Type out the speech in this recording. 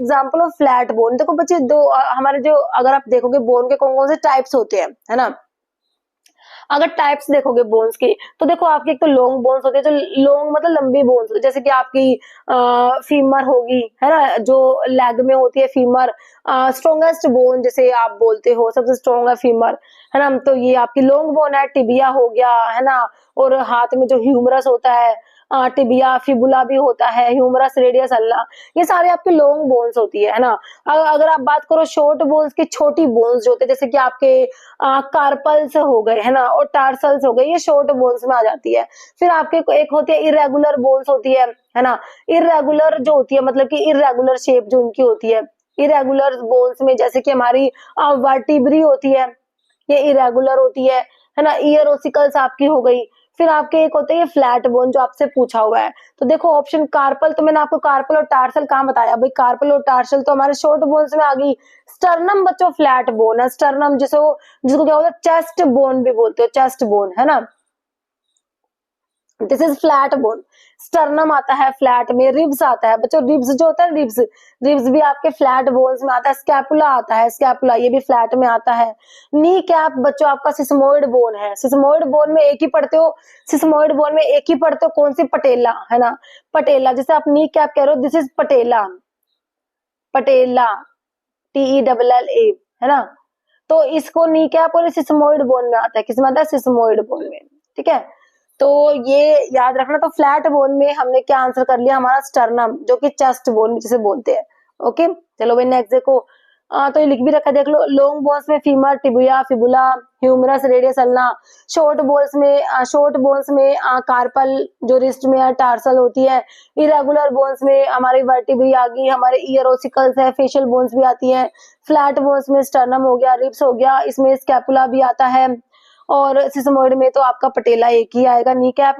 Example of flat bone. देखो बच्चे हमारे जो अगर आप देखोगे बोन के कौन कौन से टाइप्स होते हैं, है ना। अगर टाइप्स देखोगे बोन्स की, तो देखो आपकी एक तो लॉन्ग बोन्स होती है, जो लॉन्ग मतलब लंबी बोन्स होती है, जैसे कि आपकी फीमर होगी, है ना, जो लेग में होती है फीमर। स्ट्रॉन्गेस्ट बोन जिसे आप बोलते हो, सबसे स्ट्रॉन्ग है फीमर, है ना। तो ये आपकी लॉन्ग बोन है। टिबिया हो गया, है ना, और हाथ में जो ह्यूमरस होता है, टिबिया, फिबुला भी होता है, ह्यूमरस, रेडियस, अल्ना, ये सारे आपके लॉन्ग बोन्स होती है ना। अगर आप बात करो शॉर्ट बोन्स की, छोटी बोन्स जो होते हैं, जैसे कि आपके कार्पल्स हो गए, है ना, और टार्सल्स हो गए, ये शॉर्ट बोन्स में आ जाती है। फिर आपके एक होती है इरेगुलर बोन्स होती है ना। इरेगुलर जो होती है मतलब कि इरेगुलर शेप जो उनकी होती है, इरेगुलर बोन्स में जैसे कि हमारी वर्टिब्री होती है, ये इरेगुलर होती है ना। ईयर ओसिकल्स आपकी हो गई। फिर आपके एक होते हैं फ्लैट बोन जो आपसे पूछा हुआ है। तो देखो ऑप्शन कार्पल, तो मैंने आपको कार्पल और टार्सल कहाँ बताया भाई, कार्पल और टार्सल तो हमारे शॉर्ट बोन्स में आ गई। स्टर्नम बच्चों फ्लैट बोन है, स्टर्नम जिसको क्या होता है चेस्ट बोन भी बोलते हो, चेस्ट बोन, है ना। This is flat bone. Sternum आता है फ्लैट में। रिब्स आता है बच्चों, रिब्स जो होता है रिब्स, रिब्स भी आपके फ्लैट बोन्स में आता है। स्कैपुला आता है, स्कैपुला ये भी फ्लैट में आता है। नी कैप बच्चों आपका सिस्मोइड बोन है। सिस्मोइड बोन में एक ही पढ़ते हो, सिस्मोइड बोन में एक ही पढ़ते हो, कौन सी, पटेला, है ना। पटेला, जैसे आप नी कैप कह रहे हो, this is patella, patella, TELLA, है ना। तो इसको नी कैप और सिस्मोइड बोन में आता है, किसमें आता है, सिस्मोइड बोन में, ठीक है। तो ये याद रखना। तो फ्लैट बोन में हमने क्या आंसर कर लिया, हमारा स्टर्नम, जो कि चेस्ट बोन जिसे बोलते हैं। ओके, चलो भाई नेक्स्ट देखो। तो ये लिख भी रखा, देख लो। लॉन्ग बोन्स में femur, tibia, fibula, humerus, radius, ulna. Short bones में कार्पल जो रिस्ट में है, टार्सल होती है। इरेगुलर बोन्स में हमारी वर्टिब्री आ गई, हमारे ईयर ओसिकल्स है, फेशियल बोन्स भी आती है। फ्लैट बोन्स में स्टर्नम हो गया, रिब्स हो गया, इसमें स्कैपुला भी आता है। और सिस्मोइड में तो आपका पटेला एक ही आएगा, नी कैप।